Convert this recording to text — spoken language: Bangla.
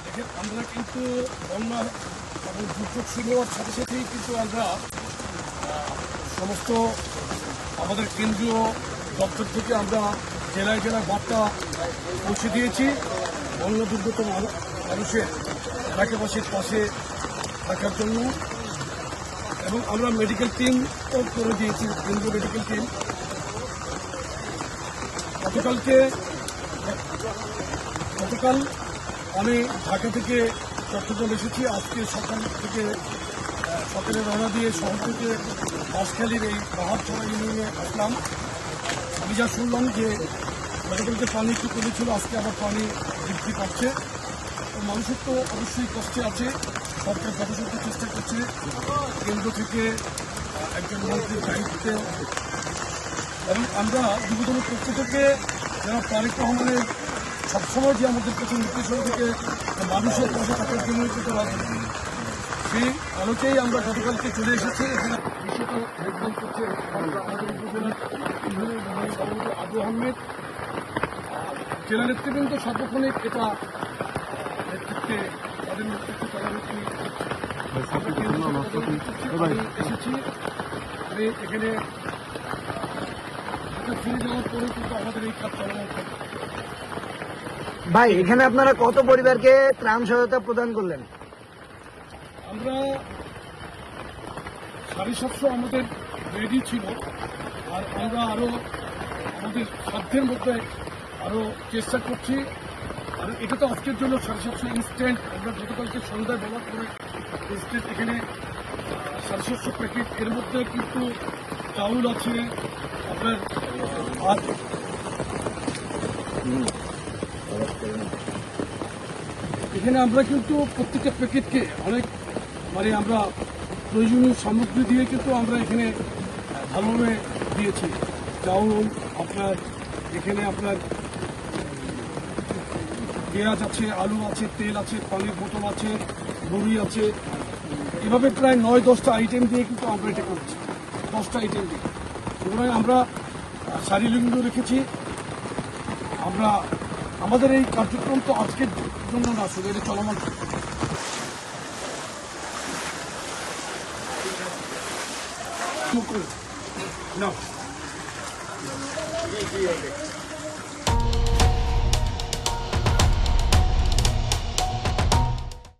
দেখেন, আমরা কিন্তু বন্যা এবং দুর্যোগ শুরু হওয়ার সাথে সাথেই কিন্তু আমরা সমস্ত আমাদের কেন্দ্রীয় দপ্তর থেকে আমরা জেলায় জেলায় বার্তা পৌঁছে দিয়েছি বন্যা দুর্গত মানুষের এলাকাবাসীর পাশে থাকার জন্য। এবং আমরা মেডিকেল টিমও করে দিয়েছি, কেন্দ্রীয় মেডিকেল টিম। গতকাল আমি ঢাকা থেকে চট্টগ্রাম এসেছি। আজকে সকালে রওনা দিয়ে শহর থেকে বাঁশখালীর এই বাহারছড়া ইউনিয়নে আসলাম। আমি যা শুনলাম যে গতকালকে পানি একটু কমেছিল, আজকে আবার পানি বৃদ্ধি পাচ্ছে। মানুষের তো অবশ্যই কষ্টে আছে। সরকার যথাসাধ্য চেষ্টা করছে, কেন্দ্র থেকে একজন মন্ত্রীর দায়িত্বে। এবং আমরা যুবদলের পক্ষ থেকে যারা তারেক রহমানের সবসময় যে আমাদের কাছে নির্দেশন থেকে মানুষের পাশে থাকার জন্য কিন্তু রাজনীতি, সেই আলোকেই আমরা গতকালকে চলে এসেছি। এখানে বিষয়টা দেখভাল করছে আমাদের উপজেলার আবু আহমেদ, জেলা নেতৃবৃন্দ সার্বক্ষণিক এটা নেতৃত্বে তাদের নেতৃত্বে এসেছি। আমি এখানে ফিরে যাওয়ার পরে কিন্তু আমাদের এই কাজ চলমান থাকবে। ভাই, এখানে আপনারা কত পরিবারকে ত্রাণ সহায়তা প্রদান করলেন? আমরা 750 আমাদের রেডি ছিল, আর আমরা আরও আমাদের সাধ্যের মধ্যে আরও চেষ্টা করছি। আর এটা তো আজকের জন্য 750 ইনস্ট্যান্ট। আমরা গতকালকে সন্ধ্যায় বলার পরে ইনস্ট্যান্ট এখানে 750 প্যাকেট। এর মধ্যে কিন্তু চাউল আছে আপনার, আর এখানে আমরা কিন্তু প্রত্যেকটা প্যাকেটকে অনেক আমরা প্রয়োজনীয় সামগ্রী দিয়ে কিন্তু আমরা এখানে ভালোভাবে দিয়েছি। চাউল আপনার, এখানে আপনার পেঁয়াজ আছে, আলু আছে, তেল আছে, পানির বোতল আছে, বড়ি আছে। এভাবে প্রায় 9-10টা আইটেম দিয়ে কিন্তু আমরা এটা করছি, 10টা আইটেম দিয়ে। সুতরাং আমরা সারিলিঙ্গ রেখেছি। আমরা আমাদের এই কার্যক্রম তো আজকের জন্য না, শুধু এটা চলমান। না